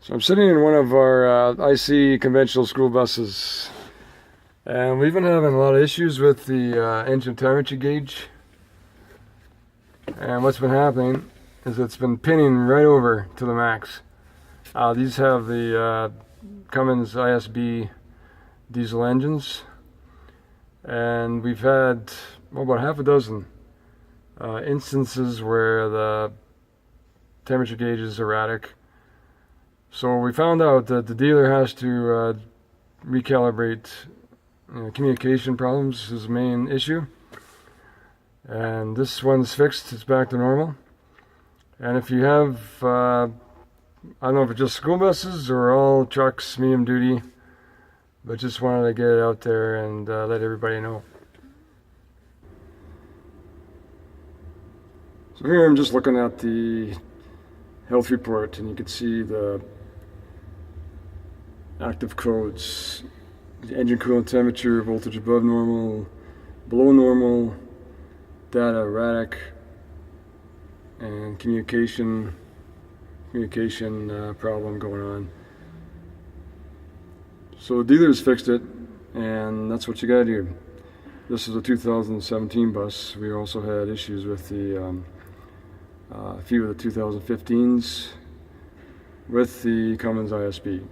So I'm sitting in one of our IC conventional school buses, and we've been having a lot of issues with the engine temperature gauge. And what's been happening is it's been pinning right over to the max. These have the Cummins ISB diesel engines, and we've had about half a dozen instances where the temperature gauge is erratic. So we found out that the dealer has to recalibrate. Communication problems is the main issue, and this one's fixed. It's back to normal. And if you have I don't know if it's just school buses or all trucks, medium duty, but just wanted to get it out there and let everybody know. So here I'm just looking at the health report, and you can see the active codes: the engine coolant temperature, voltage above normal, below normal, data erratic, and communication problem going on. So the dealers fixed it, and that's what you gotta do. This is a 2017 bus. We also had issues with the a few of the 2015s with the Cummins ISB.